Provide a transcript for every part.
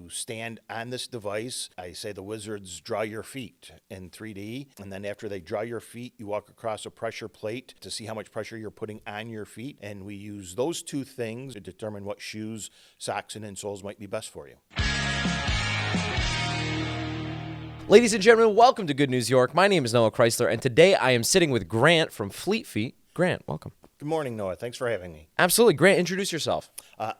You stand on this device. I say the wizards draw your feet in 3D. And then after they draw your feet, you walk across a pressure plate to see how much pressure you're putting on your feet. And we use those two things to determine what shoes, socks, and insoles might be best for you. Ladies and gentlemen, welcome to Good News York. My name is Noah Chrysler, and today I am sitting with Grant from Fleet Feet. Grant, welcome. Good morning, Noah. Thanks for having me. Absolutely. Grant, introduce yourself.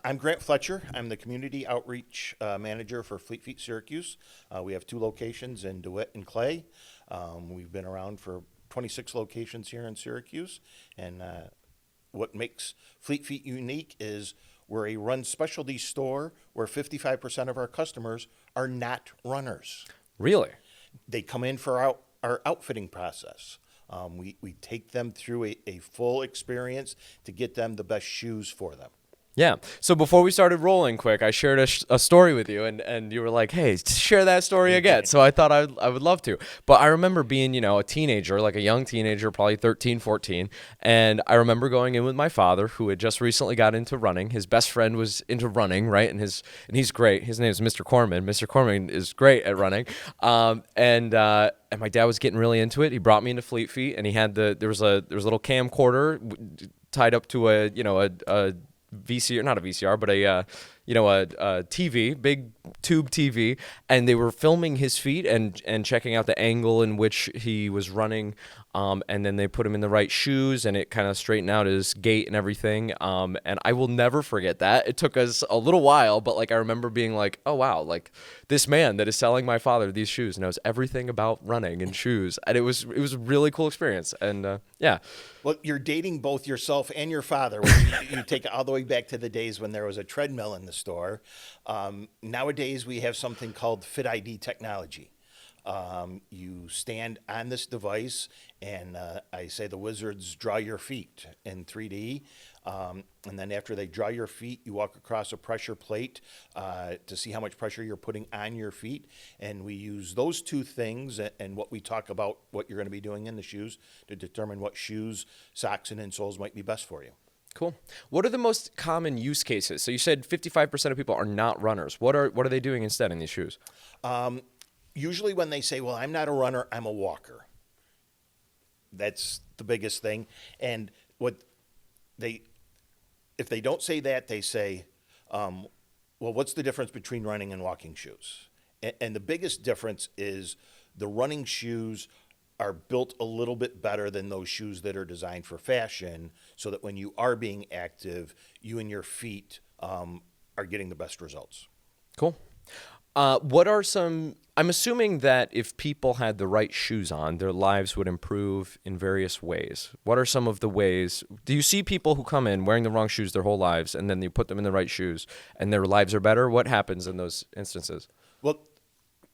I'm Grant Fletcher. I'm the Community Outreach Manager for Fleet Feet Syracuse. We have 2 locations in DeWitt and Clay. We've been around for 26 locations here in Syracuse. And what makes Fleet Feet unique is we're a run specialty store where 55% of our customers are not runners. Really? They come in for our outfitting process. We take them through a full experience to get them the best shoes for them. Yeah. So before we started rolling quick, I shared a story with you, and you were like, hey, share that story again. So I thought I would love to. But I remember being, a teenager, like a young teenager, probably 13, 14. And I remember going in with my father, who had just recently got into running. His best friend was into running, right? And he's great. His name is Mr. Corman. Mr. Corman is great at running. And my dad was getting really into it. He brought me into Fleet Feet, and he had there was a little camcorder tied up to a VCR, not a VCR, but a TV, big tube TV, and they were filming his feet and checking out the angle in which he was running, and then they put him in the right shoes, and it kind of straightened out his gait and everything, and I will never forget that. It took us a little while, but I remember being like, oh wow, this man that is selling my father these shoes knows everything about running and shoes, and it was a really cool experience, and yeah. Well, you're dating both yourself and your father. When you take it all the way back to the days when there was a treadmill in the store. Nowadays, we have something called Fit ID technology. You stand on this device, and I say the wizards draw your feet in 3D. And then after they draw your feet, you walk across a pressure plate to see how much pressure you're putting on your feet. And we use those two things and what we talk about, what you're going to be doing in the shoes, to determine what shoes, socks, and insoles might be best for you. Cool. What are the most common use cases? So you said 55% of people are not runners. What are they doing instead in these shoes? Usually when they say, well, I'm not a runner, I'm a walker. That's the biggest thing. And if they don't say that, they say, well, what's the difference between running and walking shoes? And the biggest difference is the running shoes are built a little bit better than those shoes that are designed for fashion, so that when you are being active, you and your feet are getting the best results. Cool. I'm assuming that if people had the right shoes on, their lives would improve in various ways. What are some of the ways? Do you see people who come in wearing the wrong shoes their whole lives, and then you put them in the right shoes and their lives are better? What happens in those instances? Well,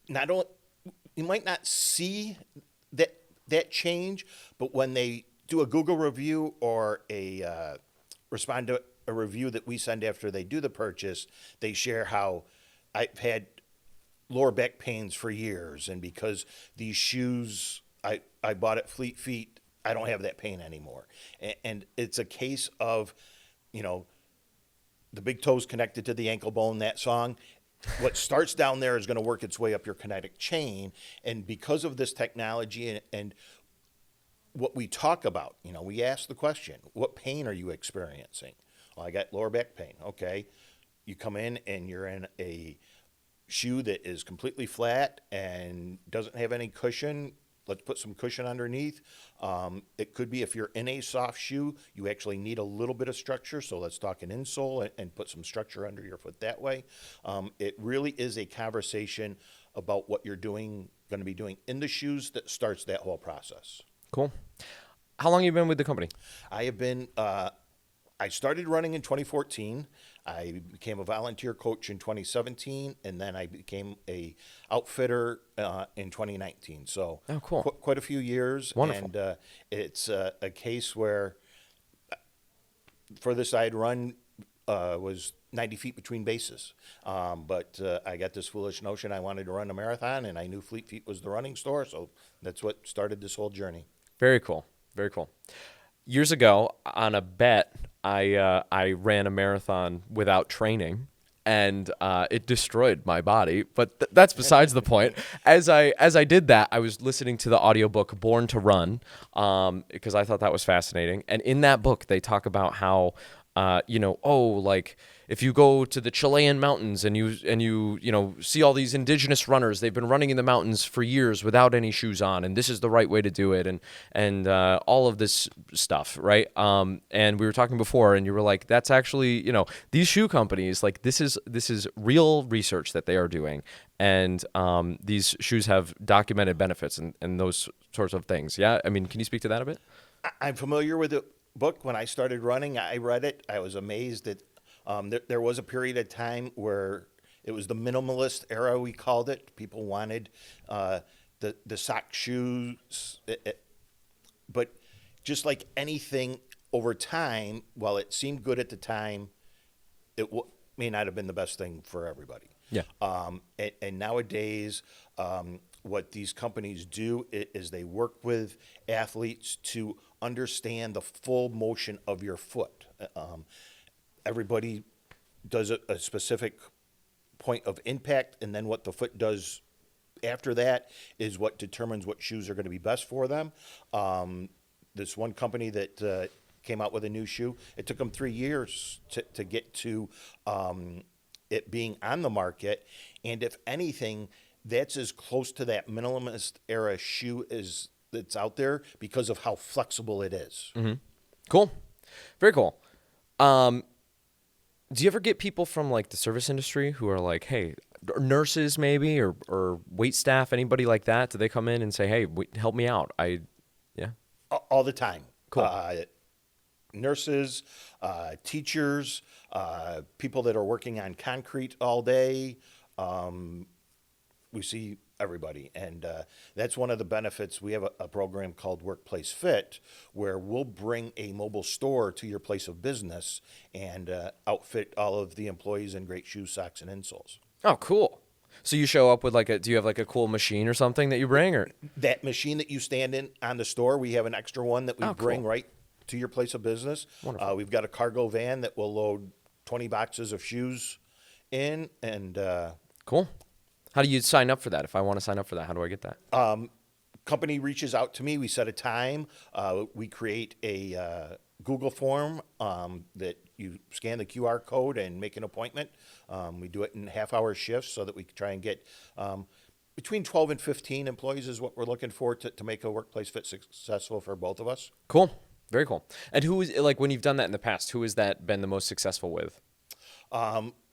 you might not see that change, but when they do a Google review or respond to a review that we send after they do the purchase, they share how I've had lower back pains for years, and because these shoes I bought at Fleet Feet, I don't have that pain anymore. And it's a case of, the big toe's connected to the ankle bone, that song. What starts down there is going to work its way up your kinetic chain. And because of this technology and what we talk about, we ask the question, what pain are you experiencing? Well, I got lower back pain. Okay. You come in and you're in a shoe that is completely flat and doesn't have any cushion. Let's put some cushion underneath. It could be if you're in a soft shoe, you actually need a little bit of structure. So let's talk an insole and put some structure under your foot that way. It really is a conversation about what you're going to be doing in the shoes that starts that whole process. Cool. How long have you been with the company? I started running in 2014. I became a volunteer coach in 2017, and then I became a outfitter in 2019. So cool. Quite a few years. Wonderful. And it's a case where furthest I'd run was 90 feet between bases. But I got this foolish notion I wanted to run a marathon, and I knew Fleet Feet was the running store, so that's what started this whole journey. Very cool. Very cool. Years ago, on a bet, I ran a marathon without training, and it destroyed my body. But that's besides the point. As I did that, I was listening to the audiobook Born to Run, because I thought that was fascinating. And in that book, they talk about how, like if you go to the Chilean mountains and you see all these indigenous runners, they've been running in the mountains for years without any shoes on, and this is the right way to do it, and all of this stuff, right? And we were talking before, and you were like, that's actually, these shoe companies, like this is real research that they are doing, and these shoes have documented benefits and those sorts of things. Yeah, I mean, can you speak to that a bit? I'm familiar with the book. When I started running, I read it. I was amazed that there was a period of time where it was the minimalist era, we called it. People wanted the sock shoes. But just like anything over time, while it seemed good at the time, it may not have been the best thing for everybody. Yeah. And nowadays, what these companies do is they work with athletes to understand the full motion of your foot. Everybody does a specific point of impact, and then what the foot does after that is what determines what shoes are going to be best for them. This one company that came out with a new shoe, it took them 3 years to get to it being on the market, and if anything, that's as close to that minimalist era shoe as that's out there because of how flexible it is. Mm-hmm. Cool. Very cool. Do you ever get people from like the service industry who are like, hey, nurses maybe, or wait staff, anybody like that? Do they come in and say, hey, help me out? Yeah. All the time. Cool. Nurses, teachers, people that are working on concrete all day. We see everybody. And that's one of the benefits. We have a program called Workplace Fit, where we'll bring a mobile store to your place of business and outfit all of the employees in great shoes, socks, and insoles. Oh, cool. So you show up with do you have like a cool machine or something that you bring, or? That machine that you stand in on the store, we have an extra one that we bring cool. right to your place of business. Wonderful. We've got a cargo van that will load 20 boxes of shoes in, and Cool. How do you sign up for that? If I want to sign up for that, how do I get that? company reaches out to me. We set a time. We create a Google form that you scan the QR code and make an appointment. We do it in half-hour shifts so that we can try and get between 12 and 15 employees is what we're looking for to make a workplace fit successful for both of us. Cool. Very cool. And who is, like, when you've done that in the past, who has that been the most successful with?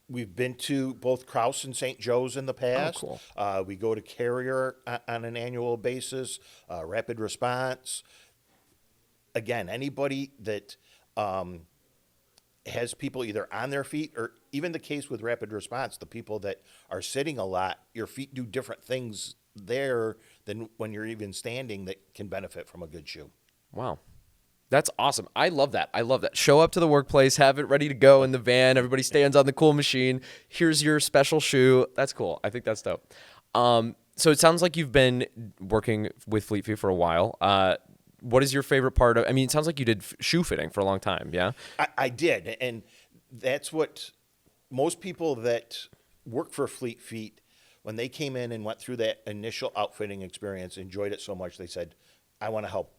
We've been to both Krause and St. Joe's in the past. Oh, cool. We go to Carrier on an annual basis, Rapid Response. Again, anybody that has people either on their feet, or even the case with Rapid Response, the people that are sitting a lot, your feet do different things there than when you're even standing that can benefit from a good shoe. Wow. That's awesome. I love that. I love that. Show up to the workplace, have it ready to go in the van. Everybody stands on the cool machine. Here's your special shoe. That's cool. I think that's dope. So it sounds like you've been working with Fleet Feet for a while. What is your favorite part of, I mean, it sounds like you did shoe fitting for a long time. Yeah. I did. And that's what most people that work for Fleet Feet, when they came in and went through that initial outfitting experience, enjoyed it so much, they said, I want to help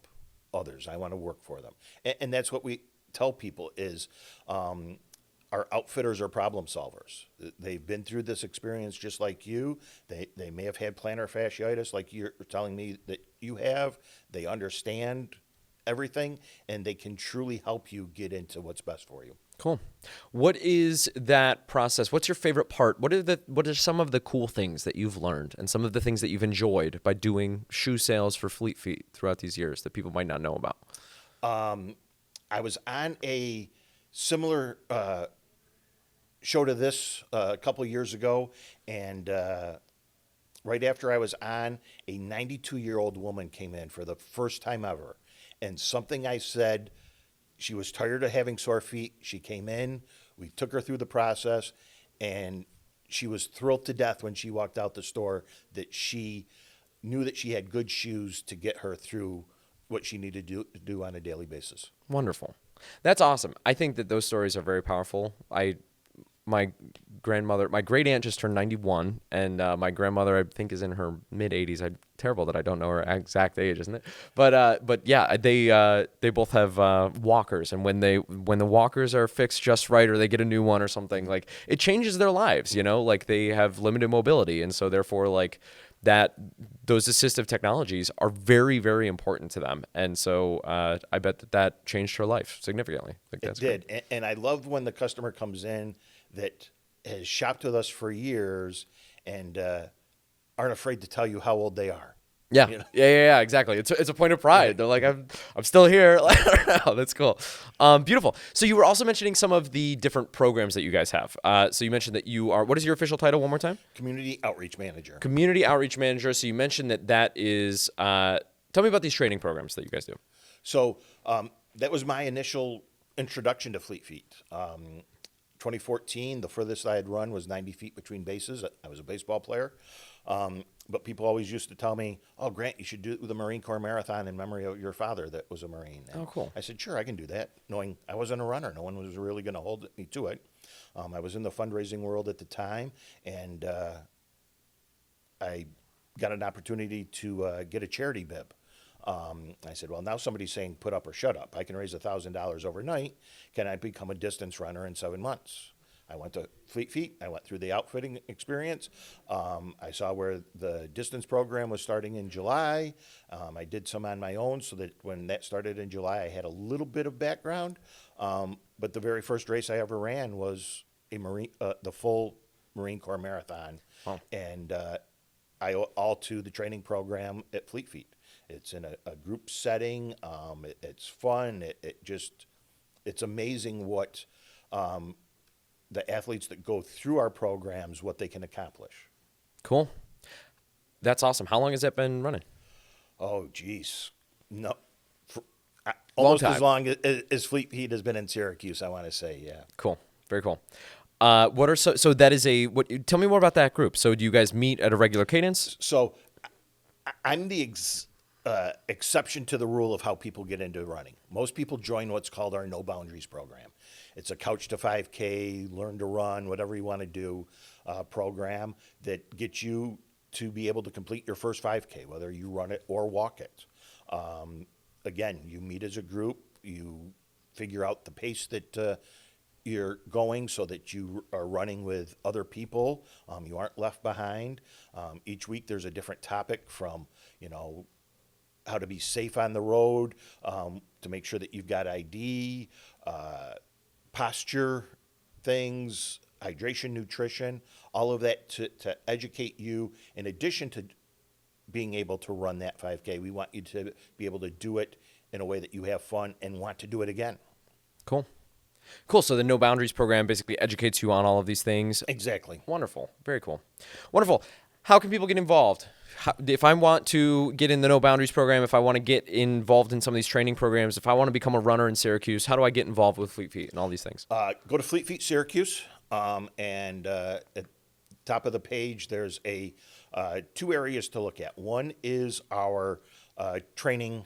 others. I want to work for them. And that's what we tell people is our outfitters are problem solvers. They've been through this experience just like you. They may have had plantar fasciitis like you're telling me that you have. They understand everything, and they can truly help you get into what's best for you. Cool. What is that process? What's your favorite part? What are some of the cool things that you've learned and some of the things that you've enjoyed by doing shoe sales for Fleet Feet throughout these years that people might not know about? I was on a similar show to this a couple of years ago, and right after I was on, a 92-year-old woman came in for the first time ever, and something I said, she was tired of having sore feet. She came in, we took her through the process, and she was thrilled to death when she walked out the store that she knew that she had good shoes to get her through what she needed to do on a daily basis. Wonderful. That's awesome. I think that those stories are very powerful. my grandmother, my great aunt just turned 91, and my grandmother, I think, is in her mid 80s. Terrible that I don't know her exact age, isn't it? But yeah, they both have walkers, and when the walkers are fixed just right, or they get a new one or something, like, it changes their lives. Like, they have limited mobility, and so therefore, like, those assistive technologies are very, very important to them, and so I bet that changed her life significantly. Like, It that's did. great. And I love when the customer comes in that has shopped with us for years and aren't afraid to tell you how old they are. Yeah. You know? Yeah, exactly. It's a point of pride. Right. They're like, I'm still here. Like, I don't know. That's cool. Beautiful. So you were also mentioning some of the different programs that you guys have. So you mentioned that you are, what is your official title one more time? Community Outreach Manager. Community Outreach Manager. So you mentioned that is, tell me about these training programs that you guys do. So that was my initial introduction to Fleet Feet. 2014, the furthest I had run was 90 feet between bases. I was a baseball player. But people always used to tell me, "Oh, Grant, you should do the Marine Corps Marathon in memory of your father that was a Marine." And Oh, cool. I said, "Sure, I can do that," knowing I wasn't a runner. No one was really going to hold me to it. I was in the fundraising world at the time, and I got an opportunity to get a charity bib. I said, well, now somebody's saying put up or shut up. I can raise $1,000 overnight. Can I become a distance runner in 7 months? I went to Fleet Feet. I went through the outfitting experience. I saw where the distance program was starting in July. I did some on my own so that when that started in July, I had a little bit of background. But the very first race I ever ran was the full Marine Corps Marathon. Wow. And I owe all to the training program at Fleet Feet. It's in a group setting. It's fun. It's amazing what the athletes that go through our programs, what they can accomplish. Cool. That's awesome. How long has that been running? Oh, geez. No, Long almost time. as long as Fleet Feet has been in Syracuse, I want to say, yeah. Cool. Very cool. What are so that is tell me more about that group. So do you guys meet at a regular cadence? So I'm the exception to the rule of how people get into running. Most people join what's called our No Boundaries program. It's a couch to 5K, learn to run, whatever you want to do program that gets you to be able to complete your first 5K, whether you run it or walk it. Again, you meet as a group, you figure out the pace that you're going so that you are running with other people. You aren't left behind. Each week there's a different topic from, how to be safe on the road, to make sure that you've got ID, posture things, hydration, nutrition, all of that to educate you. In addition to being able to run that 5K, we want you to be able to do it in a way that you have fun and want to do it again. Cool. So the No Boundaries program basically educates you on all of these things. Exactly. Wonderful. Very cool. Wonderful. How can people get involved? If I want to get in the No Boundaries program, if I want to get involved in some of these training programs, if I want to become a runner in Syracuse, how do I get involved with Fleet Feet and all these things? Go to Fleet Feet Syracuse, and at the top of the page, there's two areas to look at. One is our training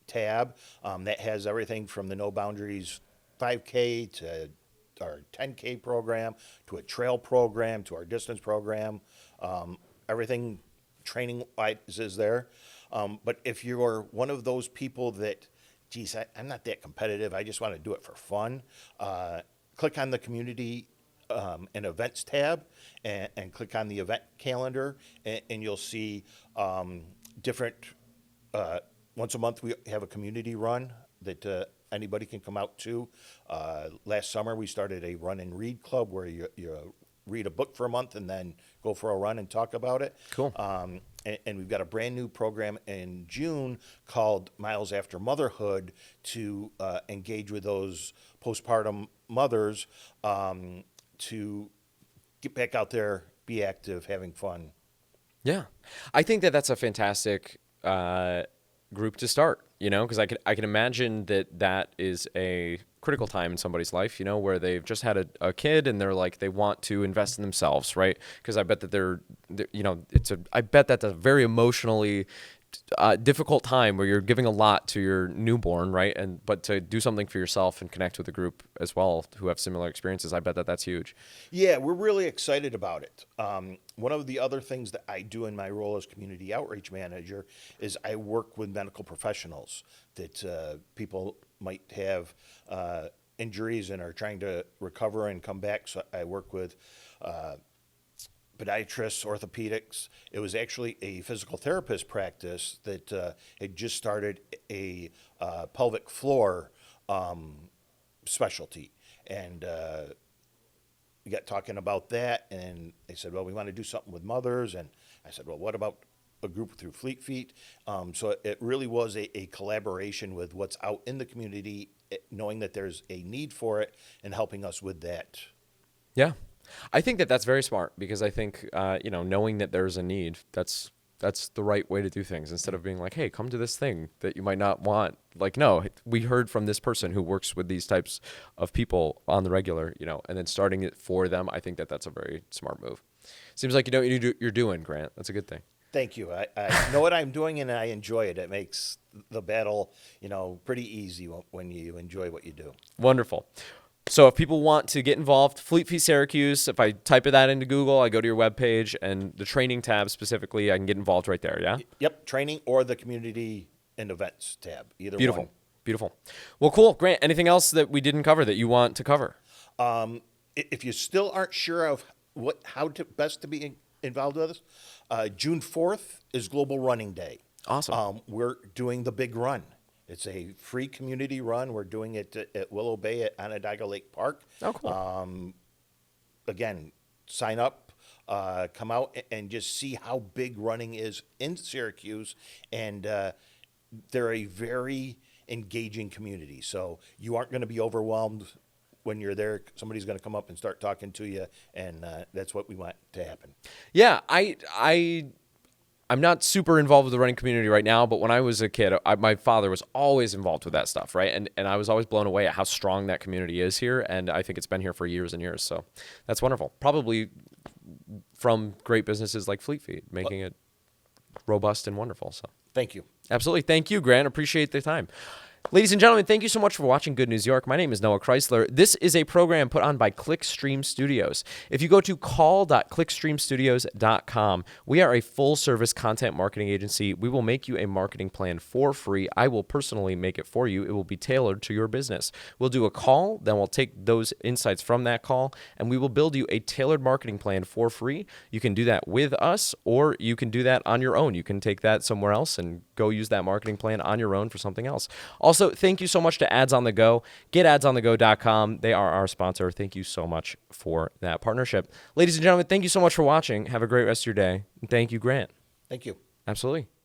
tab that has everything from the No Boundaries 5K to our 10K program to a trail program to our distance program. Everything training-wise is there. But if you're one of those people that, geez, I'm not that competitive, I just want to do it for fun, click on the community and events tab and click on the event calendar, and you'll see different, once a month we have a community run that anybody can come out to. Last summer we started a run and read club where you read a book for a month and then go for a run and talk about it. Cool. And we've got a brand new program in June called Miles After Motherhood to engage with those postpartum mothers to get back out there, be active, having fun. Yeah. I think that's a fantastic group to start, because I can imagine that is a critical time in somebody's life, where they've just had a kid and they're like, they want to invest in themselves, right? Because I bet that I bet that's a very emotionally difficult time where you're giving a lot to your newborn, right? But to do something for yourself and connect with a group as well who have similar experiences, I bet that's huge. Yeah, we're really excited about it. One of the other things that I do in my role as community outreach manager is I work with medical professionals that people might have injuries and are trying to recover and come back. So I work with podiatrists, orthopedics. It was actually a physical therapist practice that had just started a pelvic floor specialty. And we got talking about that, and they said, well, we want to do something with mothers. And I said, well, what about a group through Fleet Feet? So it really was a collaboration with what's out in the community, knowing that there's a need for it and helping us with that. Yeah. I think that's very smart because I think, knowing that there's a need, that's the right way to do things instead of being like, hey, come to this thing that you might not want. Like, no, we heard from this person who works with these types of people on the regular, and then starting it for them. I think that's a very smart move. Seems like you know what you're doing, Grant. That's a good thing. Thank you. I know what I'm doing and I enjoy it. It makes the battle, pretty easy when you enjoy what you do. Wonderful. So if people want to get involved, Fleet Feet Syracuse, if I type that into Google, I go to your webpage and the training tab specifically, I can get involved right there, yeah? Yep, training or the community and events tab, either Beautiful. one. Beautiful. Well, cool. Grant, anything else that we didn't cover that you want to cover? If you still aren't sure of how best to be involved with us, June 4th is Global Running Day. Awesome. We're doing the big run. It's a free community run. We're doing it at Willow Bay at Onondaga Lake Park. Oh, cool. Again, sign up, come out and just see how big running is in Syracuse. And they're a very engaging community. So you aren't going to be overwhelmed when you're there. Somebody's going to come up and start talking to you. And that's what we want to happen. Yeah, I'm not super involved with the running community right now, but when I was a kid, my father was always involved with that stuff, right? And I was always blown away at how strong that community is here, and I think it's been here for years and years, so that's wonderful. Probably from great businesses like Fleet Feet, making it robust and wonderful. So Thank you. absolutely. Thank you, Grant. Appreciate the time. Ladies and gentlemen, thank you so much for watching Good News York. My name is Noah Chrysler. This is a program put on by Clickstream Studios. If you go to call.clickstreamstudios.com, we are a full-service content marketing agency. We will make you a marketing plan for free. I will personally make it for you. It will be tailored to your business. We'll do a call, then we'll take those insights from that call, and we will build you a tailored marketing plan for free. You can do that with us, or you can do that on your own. You can take that somewhere else and go use that marketing plan on your own for something else. Also, thank you so much to Ads on the Go. GetAdsOnTheGo.com. They are our sponsor. Thank you so much for that partnership. Ladies and gentlemen, thank you so much for watching. Have a great rest of your day. And thank you, Grant. Thank you. Absolutely.